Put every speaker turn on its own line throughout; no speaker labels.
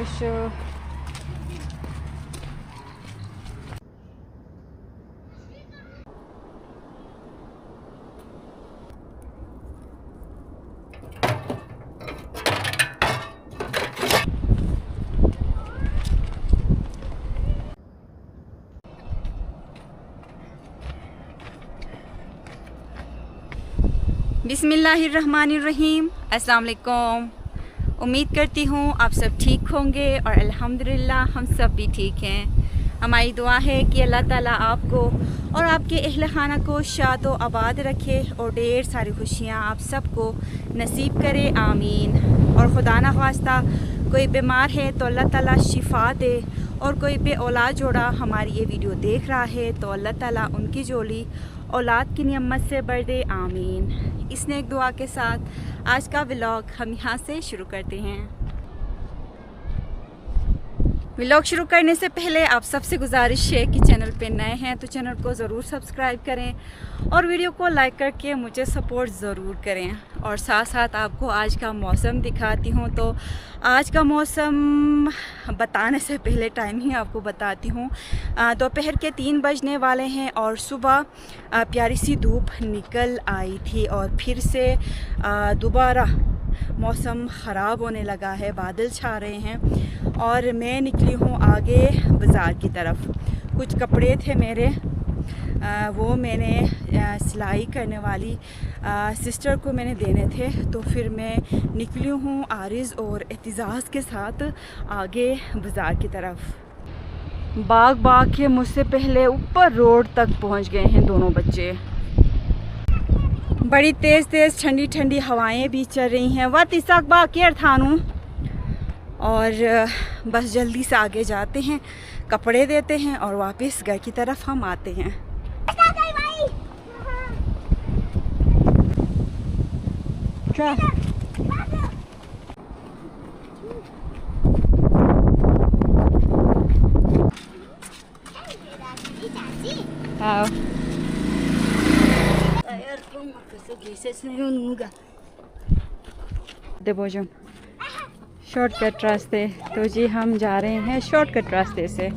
Show बिस्मिल्लाहिर्रहमानिर्रहीम। अस्सलाम वालेकुम। उम्मीद करती हूँ आप सब ठीक होंगे और अल्हम्दुलिल्लाह हम सब भी ठीक हैं। हमारी दुआ है कि अल्लाह ताला आपको और आपके अहल खाना को शाद व आबाद रखे और ढेर सारी खुशियाँ आप सबको नसीब करे, आमीन। और खुदा न ख्वास्ता कोई बीमार है तो अल्लाह ताला शिफा दे, और कोई बे औलाद जोड़ा हमारी ये वीडियो देख रहा है तो अल्लाह ताला उनकी जोड़ी औलाद की नियमत से बढ़ दे, आमीन। इस नेक दुआ के साथ आज का व्लॉग हम यहाँ से शुरू करते हैं। व्लॉग शुरू करने से पहले आप सबसे गुजारिश है कि चैनल पे नए हैं तो चैनल को ज़रूर सब्सक्राइब करें और वीडियो को लाइक करके मुझे सपोर्ट ज़रूर करें। और साथ साथ आपको आज का मौसम दिखाती हूँ। तो आज का मौसम बताने से पहले टाइम ही आपको बताती हूँ। दोपहर के 3 बजने वाले हैं और सुबह प्यारी सी धूप निकल आई थी और फिर से दोबारा मौसम ख़राब होने लगा है, बादल छा रहे हैं और मैं निकली हूँ आगे बाज़ार की तरफ। कुछ कपड़े थे मेरे, वो मैंने सिलाई करने वाली सिस्टर को मैंने देने थे, तो फिर मैं निकली हूँ आरिज़ और एतिज़ाज़ के साथ आगे बाज़ार की तरफ। भाग के मुझसे पहले ऊपर रोड तक पहुँच गए हैं दोनों बच्चे। बड़ी तेज़ ठंडी ठंडी हवाएं भी चल रही हैं। वह तिसाक बा केयर थानू। और बस जल्दी से आगे जाते हैं, कपड़े देते हैं और वापस घर की तरफ हम आते हैं। भोजन शॉर्टकट रास्ते, तो जी हम जा रहे हैं शॉर्टकट रास्ते से।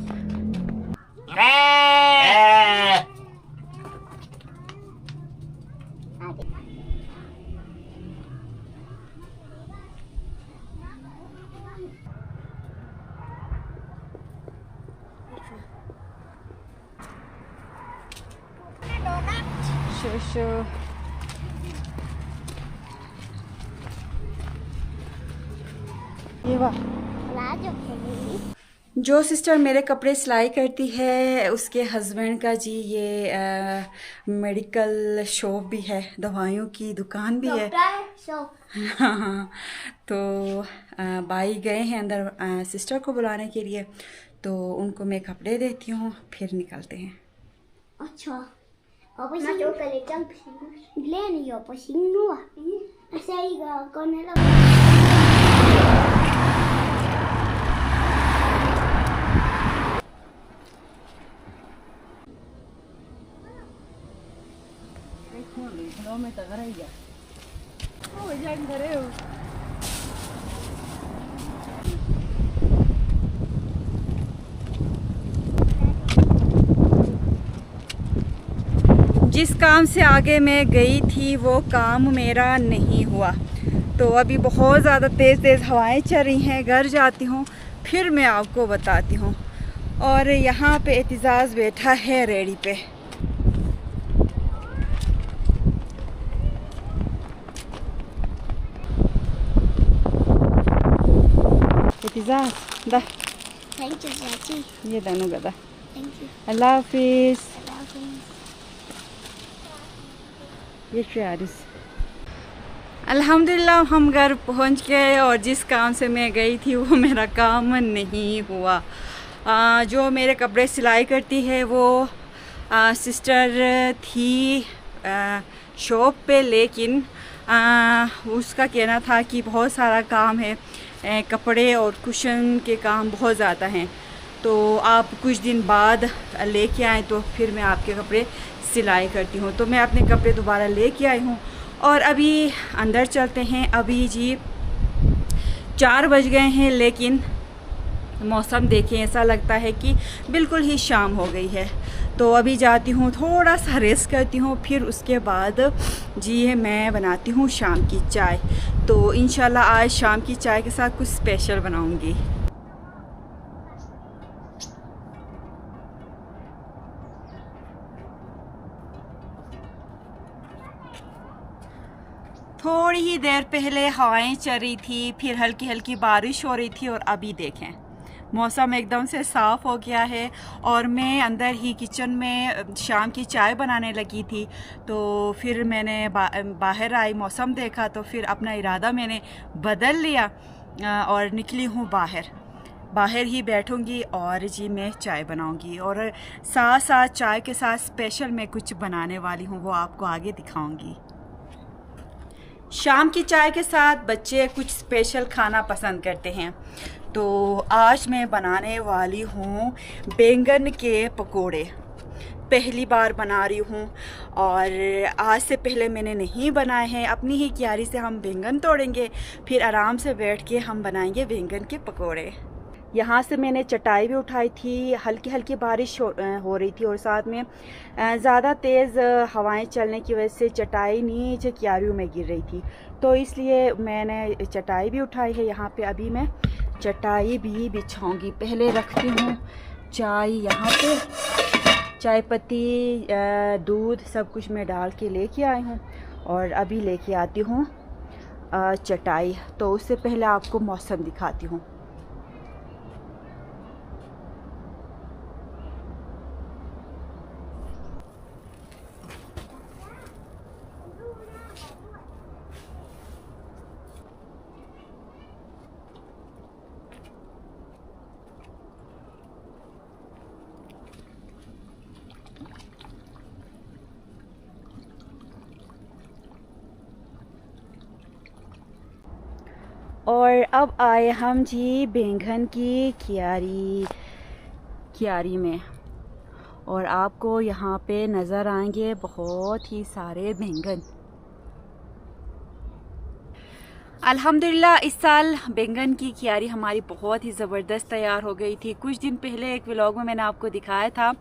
शो ये वाह, जो सिस्टर मेरे कपड़े सिलाई करती है उसके हस्बैंड का जी ये मेडिकल शॉप भी है, दवाइयों की दुकान भी है। हाँ, तो भाई गए हैं अंदर सिस्टर को बुलाने के लिए, तो उनको मैं कपड़े देती हूँ फिर निकलते हैं।
अच्छा apa sih kalau jam Glenn ya apa sih nu saya con là
जिस काम से आगे मैं गई थी वो काम मेरा नहीं हुआ, तो अभी बहुत ज़्यादा तेज़ हवाएं चल रही हैं। घर जाती हूँ फिर मैं आपको बताती हूँ। और यहाँ पे एतिज़ाज़ बैठा है रेडी पे। एतिज़ाज़ दा
थैंक यू चाची,
ये दोनों गदा।
थैंक यू,
अल्लाह हाफिज़। ये अल्हम्दुलिल्लाह हम घर पहुंच गए और जिस काम से मैं गई थी वो मेरा काम नहीं हुआ। जो मेरे कपड़े सिलाई करती है वो सिस्टर थी शॉप पे, लेकिन उसका कहना था कि बहुत सारा काम है, कपड़े और कुशन के काम बहुत ज़्यादा हैं, तो आप कुछ दिन बाद लेके आएँ तो फिर मैं आपके कपड़े सिलाई करती हूँ। तो मैं अपने कपड़े दोबारा लेके आई हूँ और अभी अंदर चलते हैं। अभी जी 4 बज गए हैं, लेकिन मौसम देखें, ऐसा लगता है कि बिल्कुल ही शाम हो गई है। तो अभी जाती हूँ, थोड़ा सा रेस्ट करती हूँ, फिर उसके बाद जी मैं बनाती हूँ शाम की चाय। तो इंशाल्लाह आज शाम की चाय के साथ कुछ स्पेशल बनाऊँगी। थोड़ी ही देर पहले हवाएं चल रही थी, फिर हल्की हल्की बारिश हो रही थी, और अभी देखें मौसम एकदम से साफ़ हो गया है। और मैं अंदर ही किचन में शाम की चाय बनाने लगी थी, तो फिर मैंने बाहर आई, मौसम देखा, तो फिर अपना इरादा मैंने बदल लिया और निकली हूँ बाहर ही बैठूँगी और जी मैं चाय बनाऊँगी। और साथ साथ चाय के साथ स्पेशल मैं कुछ बनाने वाली हूँ, वो आपको आगे दिखाऊँगी। शाम की चाय के साथ बच्चे कुछ स्पेशल खाना पसंद करते हैं, तो आज मैं बनाने वाली हूँ बैंगन के पकोड़े। पहली बार बना रही हूँ और आज से पहले मैंने नहीं बनाए हैं। अपनी ही क्यारी से हम बैंगन तोड़ेंगे, फिर आराम से बैठ के हम बनाएंगे बैंगन के पकोड़े। यहाँ से मैंने चटाई भी उठाई थी, हल्की हल्की बारिश हो रही थी और साथ में ज़्यादा तेज़ हवाएं चलने की वजह से चटाई नीचे क्यारियों में गिर रही थी, तो इसलिए मैंने चटाई भी उठाई है। यहाँ पे अभी मैं चटाई भी बिछाऊंगी। पहले रखती हूँ चाय, यहाँ पे चाय पत्ती दूध सब कुछ मैं डाल के लेके आई हूँ, और अभी लेके आती हूँ चटाई। तो उससे पहले आपको मौसम दिखाती हूँ। और अब आए हम जी बैंगन की क्यारी में, और आपको यहाँ पे नज़र आएंगे बहुत ही सारे बैंगन। अल्हम्दुलिल्लाह इस साल बैंगन की क्यारी हमारी बहुत ही ज़बरदस्त तैयार हो गई थी। कुछ दिन पहले एक व्लॉग में मैंने आपको दिखाया था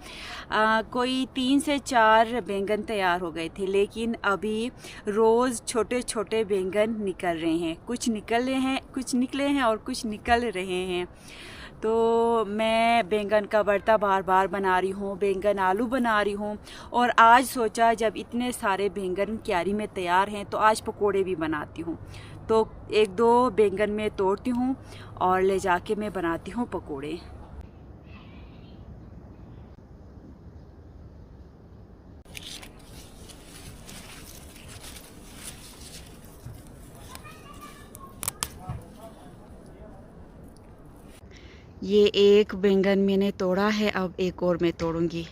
कोई 3 से 4 बैंगन तैयार हो गए थे, लेकिन अभी रोज़ छोटे छोटे बैंगन निकल रहे हैं। कुछ निकले हैं और कुछ निकल रहे हैं। तो मैं बैंगन का भरता बार बार बना रही हूँ, बैंगन आलू बना रही हूँ, और आज सोचा जब इतने सारे बैंगन क्यारी में तैयार हैं तो आज पकोड़े भी बनाती हूँ। तो 1-2 बैंगन में तोड़ती हूँ और ले जाके मैं बनाती हूँ पकोड़े। ये एक बैंगन मैंने तोड़ा है, अब एक और मैं तोड़ूंगी।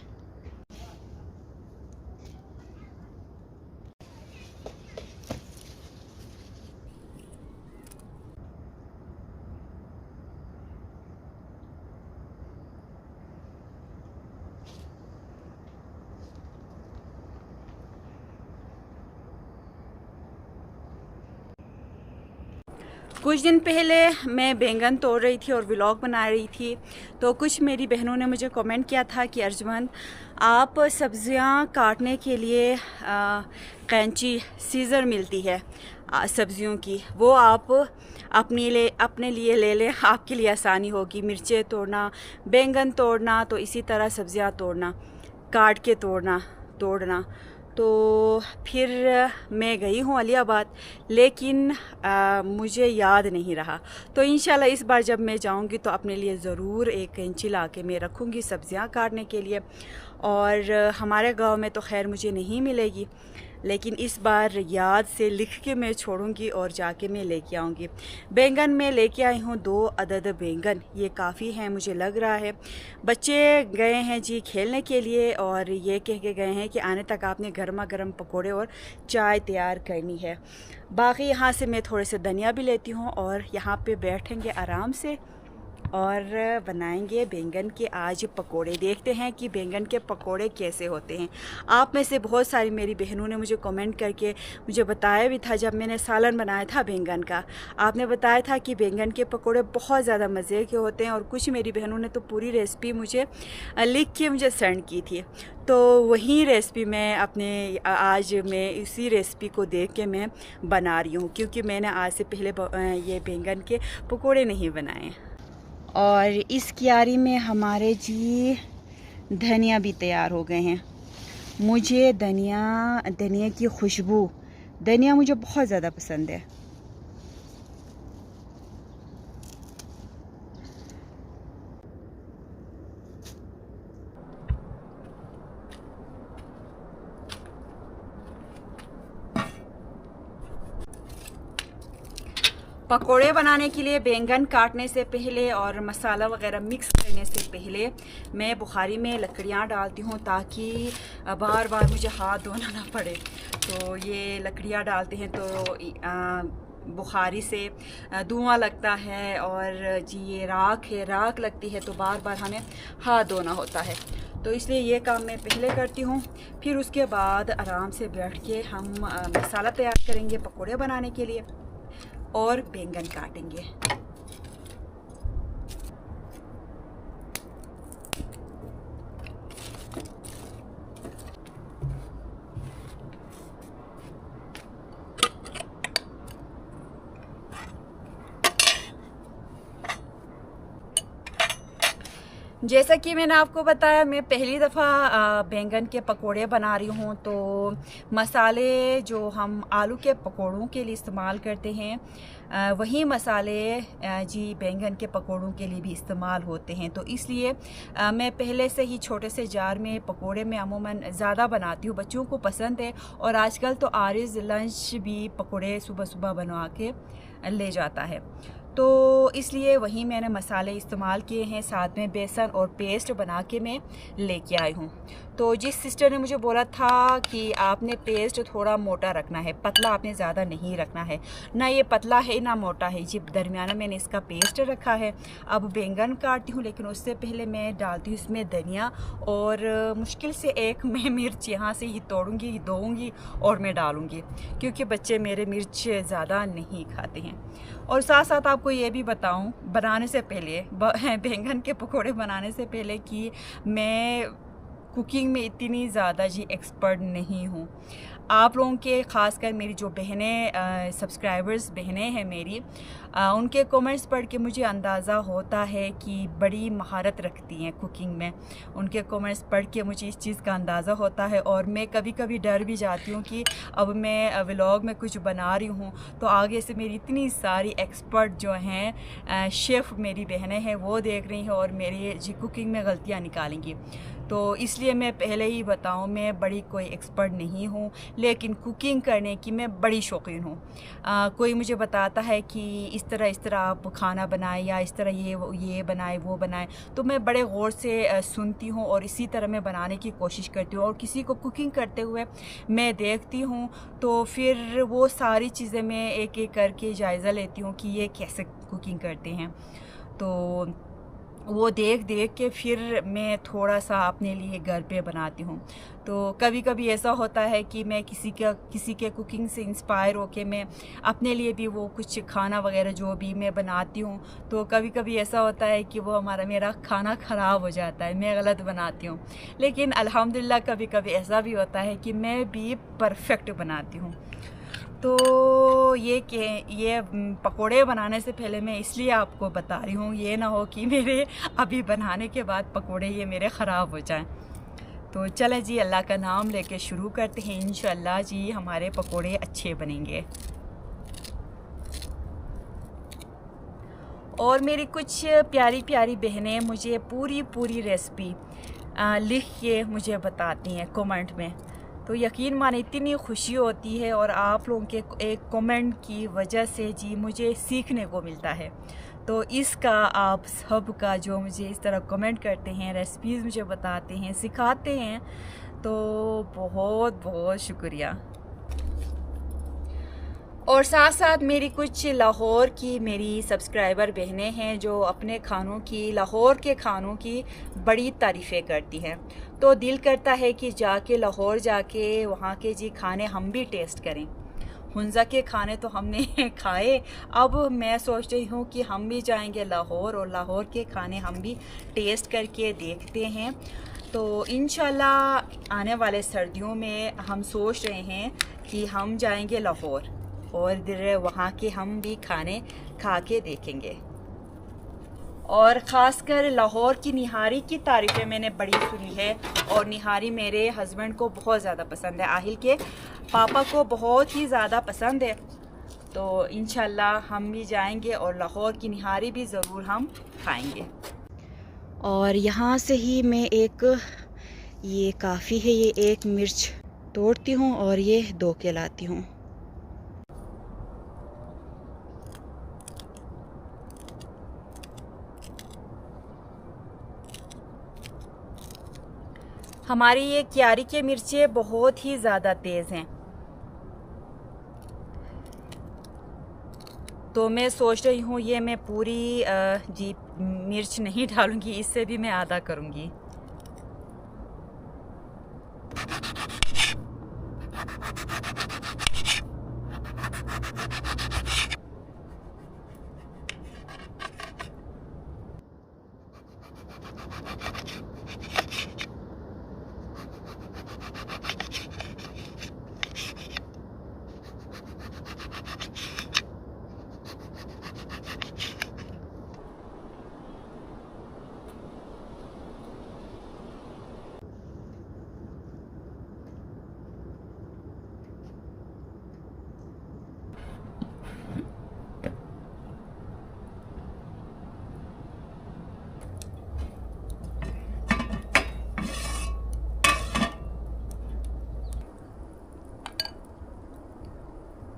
कुछ दिन पहले मैं बैंगन तोड़ रही थी और व्लॉग बना रही थी, तो कुछ मेरी बहनों ने मुझे कमेंट किया था कि अर्जुमंद आप सब्ज़ियां काटने के लिए कैंची सीज़र मिलती है सब्ज़ियों की, वो आप अपने लिए ले लें, आपके लिए आसानी होगी। मिर्चें तोड़ना, बैंगन तोड़ना, तो इसी तरह सब्ज़ियां तोड़ना, काट के तोड़ना। तो फिर मैं गई हूँ अलियाबाद, लेकिन मुझे याद नहीं रहा। तो इंशाल्लाह इस बार जब मैं जाऊँगी तो अपने लिए ज़रूर एक कैंची ला के मैं रखूँगी सब्ज़ियाँ काटने के लिए। और हमारे गांव में तो खैर मुझे नहीं मिलेगी, लेकिन इस बार याद से लिख के मैं छोड़ूंगी और जाके मैं लेके आऊँगी। बैंगन में लेके आई हूँ 2 अदद बैंगन, ये काफ़ी हैं मुझे लग रहा है। बच्चे गए हैं जी खेलने के लिए और ये कह के गए हैं कि आने तक आपने गर्मा गर्म पकोड़े और चाय तैयार करनी है। बाकी यहाँ से मैं थोड़े से धनिया भी लेती हूँ और यहाँ पे बैठेंगे आराम से और बनाएंगे बैंगन के आज पकोड़े। देखते हैं कि बैंगन के पकोड़े कैसे होते हैं। आप में से बहुत सारी मेरी बहनों ने मुझे कमेंट करके मुझे बताया भी था, जब मैंने सालन बनाया था बैंगन का, आपने बताया था कि बैंगन के पकोड़े बहुत ज़्यादा मज़े के होते हैं। और कुछ मेरी बहनों ने तो पूरी रेसिपी मुझे लिख के मुझे सेंड की थी। तो वही रेसिपी मैं आज मैं इसी रेसिपी को देख के मैं बना रही हूँ, क्योंकि मैंने आज से पहले ये बैंगन के पकोड़े नहीं बनाए। और इस क्यारी में हमारे जी धनिया भी तैयार हो गए हैं। मुझे धनिया की खुशबू, धनिया मुझे बहुत ज़्यादा पसंद है। पकोड़े बनाने के लिए बैंगन काटने से पहले और मसाला वगैरह मिक्स करने से पहले मैं बुखारी में लकड़ियाँ डालती हूँ, ताकि बार बार मुझे हाथ धोना ना पड़े। तो ये लकड़ियाँ डालते हैं तो बुखारी से धुआं लगता है, और जी ये राख है, राख लगती है तो बार बार हमें हाथ धोना होता है। तो इसलिए ये काम मैं पहले करती हूँ। फिर उसके बाद आराम से बैठ के हम मसाला तैयार करेंगे पकोड़े बनाने के लिए और बैंगन काटेंगे। जैसा कि मैंने आपको बताया, मैं पहली दफ़ा बैंगन के पकोड़े बना रही हूँ। तो मसाले जो हम आलू के पकोड़ों के लिए इस्तेमाल करते हैं, वही मसाले जी बैंगन के पकोड़ों के लिए भी इस्तेमाल होते हैं। तो इसलिए मैं पहले से ही छोटे से जार में पकोड़े में अमूमन ज़्यादा बनाती हूँ, बच्चों को पसंद है। और आजकल तो आरिज़ लंच भी पकोड़े सुबह सुबह बनवा के ले जाता है। तो इसलिए वही मैंने मसाले इस्तेमाल किए हैं, साथ में बेसन और पेस्ट बना के मैं लेके आई हूँ। तो जिस सिस्टर ने मुझे बोला था कि आपने पेस्ट थोड़ा मोटा रखना है, पतला आपने ज़्यादा नहीं रखना है, ना ये पतला है ना मोटा है, जी दरमियाना मैंने इसका पेस्ट रखा है। अब बैंगन काटती हूँ, लेकिन उससे पहले मैं डालती हूँ इसमें धनिया, और मुश्किल से एक मैं मिर्च यहाँ से ही तोड़ूँगी, धोऊँगी और मैं डालूँगी, क्योंकि बच्चे मेरे मिर्च ज़्यादा नहीं खाते हैं। और साथ साथ आपको ये भी बताऊं, बनाने से पहले बैंगन के पकोड़े बनाने से पहले कि मैं कुकिंग में इतनी ज़्यादा जी एक्सपर्ट नहीं हूँ। आप लोगों के ख़ासकर मेरी जो बहनें सब्सक्राइबर्स बहनें हैं मेरी, उनके कमेंट्स पढ़ के मुझे अंदाज़ा होता है कि बड़ी महारत रखती हैं कुकिंग में। उनके कमेंट्स पढ़ के मुझे इस चीज़ का अंदाज़ा होता है, और मैं कभी कभी डर भी जाती हूँ कि अब मैं व्लॉग में कुछ बना रही हूँ तो आगे से मेरी इतनी सारी एक्सपर्ट जो हैं शेफ़ मेरी बहनें हैं वो देख रही हैं और मेरी जी कुकिंग में गलतियाँ निकालेंगी। तो इसलिए मैं पहले ही बताऊं, मैं बड़ी कोई एक्सपर्ट नहीं हूं, लेकिन कुकिंग करने की मैं बड़ी शौकीन हूं। कोई मुझे बताता है कि इस तरह आप खाना बनाएं या इस तरह ये बनाएं वो बनाएं, तो मैं बड़े गौर से सुनती हूं और इसी तरह मैं बनाने की कोशिश करती हूं। और किसी को कुकिंग करते हुए मैं देखती हूं तो फिर वो सारी चीज़ें मैं एक एक करके जायज़ा लेती हूँ कि ये कैसे कुकिंग करते हैं। तो वो देख के फिर मैं थोड़ा सा अपने लिए घर पे बनाती हूँ। तो कभी कभी ऐसा होता है कि मैं किसी के कुकिंग से इंस्पायर होके मैं अपने लिए भी वो कुछ खाना वगैरह जो भी मैं बनाती हूँ, तो कभी कभी ऐसा होता है कि वो मेरा खाना ख़राब हो जाता है, मैं गलत बनाती हूँ। लेकिन अल्हम्दुलिल्लाह कभी कभी ऐसा भी होता है कि मैं भी परफेक्ट बनाती हूँ। तो ये पकोड़े बनाने से पहले मैं इसलिए आपको बता रही हूँ, ये ना हो कि मेरे अभी बनाने के बाद पकोड़े ये मेरे ख़राब हो जाएं। तो चलें जी, अल्लाह का नाम लेके शुरू करते हैं। इंशाअल्लाह जी हमारे पकोड़े अच्छे बनेंगे। और मेरी कुछ प्यारी प्यारी बहनें मुझे पूरी रेसिपी लिख के मुझे बताती हैं कमेंट में, तो यकीन माने इतनी खुशी होती है। और आप लोगों के एक कमेंट की वजह से जी मुझे सीखने को मिलता है। तो इसका आप सब का जो मुझे इस तरह कमेंट करते हैं, रेसिपीज़ मुझे बताते हैं, सिखाते हैं, तो बहुत बहुत शुक्रिया। और साथ साथ मेरी कुछ लाहौर की मेरी सब्सक्राइबर बहनें हैं जो अपने खानों की, लाहौर के खानों की बड़ी तारीफ़ें करती हैं। तो दिल करता है कि जाके लाहौर जाके वहाँ के जी खाने हम भी टेस्ट करें। हुंज़ा के खाने तो हमने खाए, अब मैं सोच रही हूँ कि हम भी जाएंगे लाहौर और लाहौर के खाने हम भी टेस्ट करके देखते हैं। तो इंशाल्लाह आने वाले सर्दियों में हम सोच रहे हैं कि हम जाएंगे लाहौर और फिर वहाँ के हम भी खाने खा के देखेंगे। और ख़ासकर लाहौर की निहारी की तारीफ़ें मैंने बड़ी सुनी है और निहारी मेरे हस्बैंड को बहुत ज़्यादा पसंद है, आहिल के पापा को बहुत ही ज़्यादा पसंद है। तो इंशाल्लाह हम भी जाएंगे और लाहौर की निहारी भी ज़रूर हम खाएंगे। और यहाँ से ही मैं ये काफ़ी है, ये एक मिर्च तोड़ती हूँ और ये धो के लाती हूँ। हमारी ये क्यारी के मिर्चें बहुत ही ज़्यादा तेज़ हैं, तो मैं सोच रही हूँ ये मैं पूरी जी मिर्च नहीं डालूँगी, इससे भी मैं आधा करूँगी।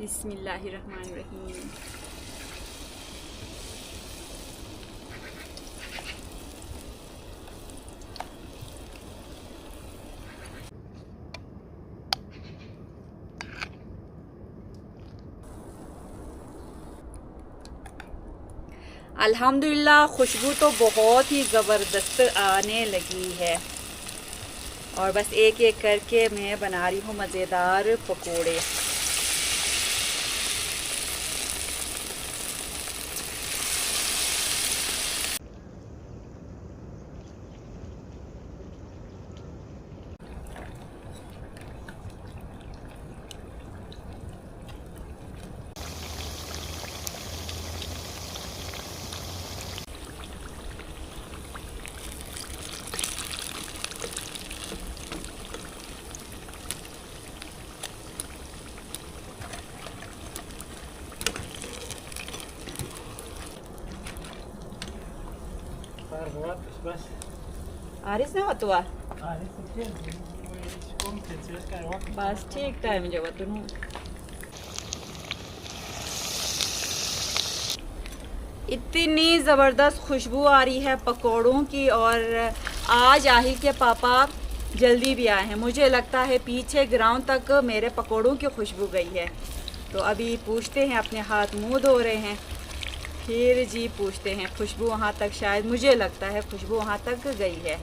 बिस्मिल्लाहिर्रहमानिर्रहीम। अल्हम्दुलिल्लाह खुशबू तो बहुत ही ज़बरदस्त आने लगी है और बस एक एक करके मैं बना रही हूँ मज़ेदार पकोड़े। आरिस ना होता बस ठीक टाइम जो तुम इतनी ज़बरदस्त खुशबू आ रही है पकोड़ों की। और आज आहिल के पापा जल्दी भी आए हैं, मुझे लगता है पीछे ग्राउंड तक मेरे पकोड़ों की खुशबू गई है। तो अभी पूछते हैं, अपने हाथ मुंह धो रहे हैं, फिर जी पूछते हैं खुशबू वहाँ तक, शायद मुझे लगता है खुशबू वहाँ तक गई है।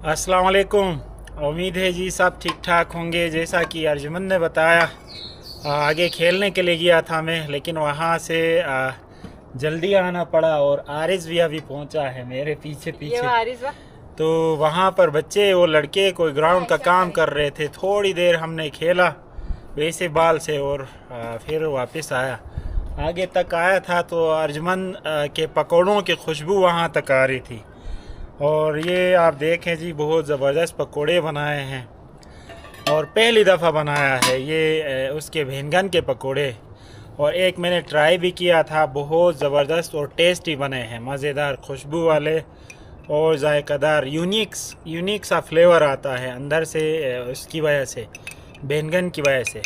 अस्सलाम वालेकुम। उम्मीद है जी सब ठीक ठाक होंगे। जैसा कि अर्जुमन ने बताया, आगे खेलने के लिए गया था मैं, लेकिन वहाँ से जल्दी आना पड़ा और आरिस भी अभी पहुँचा है मेरे पीछे पीछे। तो वहाँ पर बच्चे, वो लड़के कोई ग्राउंड का काम कर रहे थे। थोड़ी देर हमने खेला वैसे बाल से और फिर वापस आया। आगे तक आया था तो अर्जुमन के पकौड़ों की खुशबू वहाँ तक आ रही थी। और ये आप देखें जी, बहुत ज़बरदस्त पकोड़े बनाए हैं और पहली दफ़ा बनाया है ये उसके बैंगन के पकोड़े। और एक मैंने ट्राई भी किया था, बहुत ज़बरदस्त और टेस्टी बने हैं, मज़ेदार, खुशबू वाले और जायकादार। यूनिक सा फ्लेवर आता है अंदर से, उसकी वजह से, बैंगन की वजह से।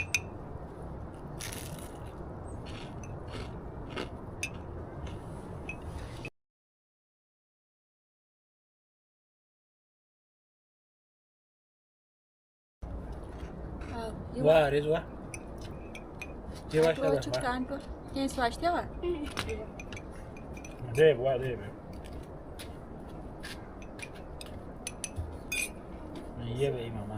Wah, this wah. Dia wah
तो
shada.
चुकान को ये स्वास्थ्य हुआ
Deb. Ye be mama.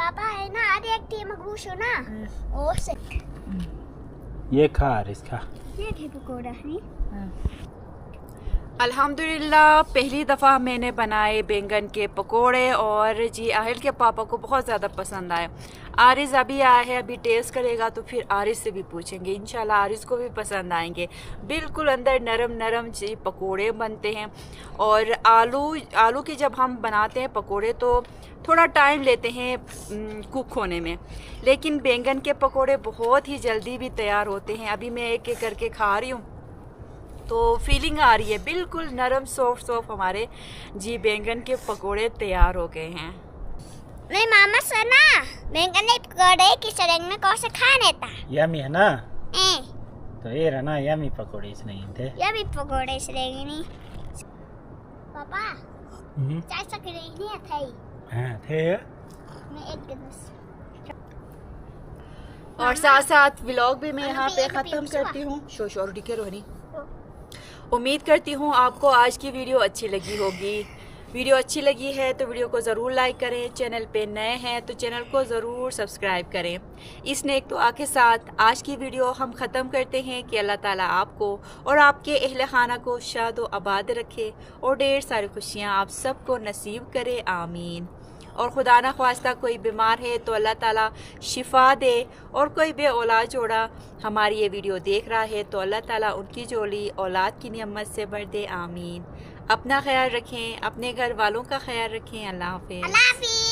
papa है ना आधे एक टी मगबूश हो ना ओ से
ये खा इसका.
ये थे पकोड़ा है
अल्हम्दुलिल्लाह पहली दफ़ा मैंने बनाए बैंगन के पकोड़े और जी आहिल के पापा को बहुत ज़्यादा पसंद आए। आरिज़ अभी आया है, अभी टेस्ट करेगा तो फिर आरिज़ से भी पूछेंगे, इंशाल्लाह आरिज़ को भी पसंद आएंगे। बिल्कुल अंदर नरम नरम जी पकोड़े बनते हैं। और आलू के जब हम बनाते हैं पकोड़े तो थोड़ा टाइम लेते हैं कुक होने में, लेकिन बैंगन के पकोड़े बहुत ही जल्दी भी तैयार होते हैं। अभी मैं एक एक करके खा रही हूँ तो फीलिंग आ रही है, बिल्कुल नरम सॉफ्ट हमारे जी बैंगन के पकोड़े तैयार हो गए हैं।
नहीं मामा सुना बैंगन के पकोड़े किस रंग में कौन से खाने था
यमी है ना,
ए
तो ये रहा ना यमी पकोड़े इस नहीं थे।
ये भी पकोड़े इस रंग नहीं पापा चाय सकरी नहीं थी
हाँ थे
मैं एक गिलास
और साथ साथ व्लॉग भी मैं यहाँ पे ख़त्म करती हूँ। शोर डिके रोनी, उम्मीद करती हूँ आपको आज की वीडियो अच्छी लगी होगी। वीडियो अच्छी लगी है तो वीडियो को ज़रूर लाइक करें, चैनल पे नए हैं तो चैनल को ज़रूर सब्सक्राइब करें। इस नेक दुआ के साथ आज की वीडियो हम ख़त्म करते हैं कि अल्लाह ताला आपको और आपके अहले खाना को शाद व आबाद रखे और ढेर सारी खुशियाँ आप सबको नसीब करे, आमीन। और खुदा ना ख्वास्ता कोई बीमार है तो अल्लाह ताला शिफा दे, और कोई बे औलाद जोड़ा हमारी ये वीडियो देख रहा है तो अल्लाह ताला उनकी जोड़ी औलाद की नियमत से भर दे, आमीन। अपना ख्याल रखें, अपने घर वालों का ख्याल रखें। अल्लाह हाफ़िज़।
अल्लाह हाफ़िज़।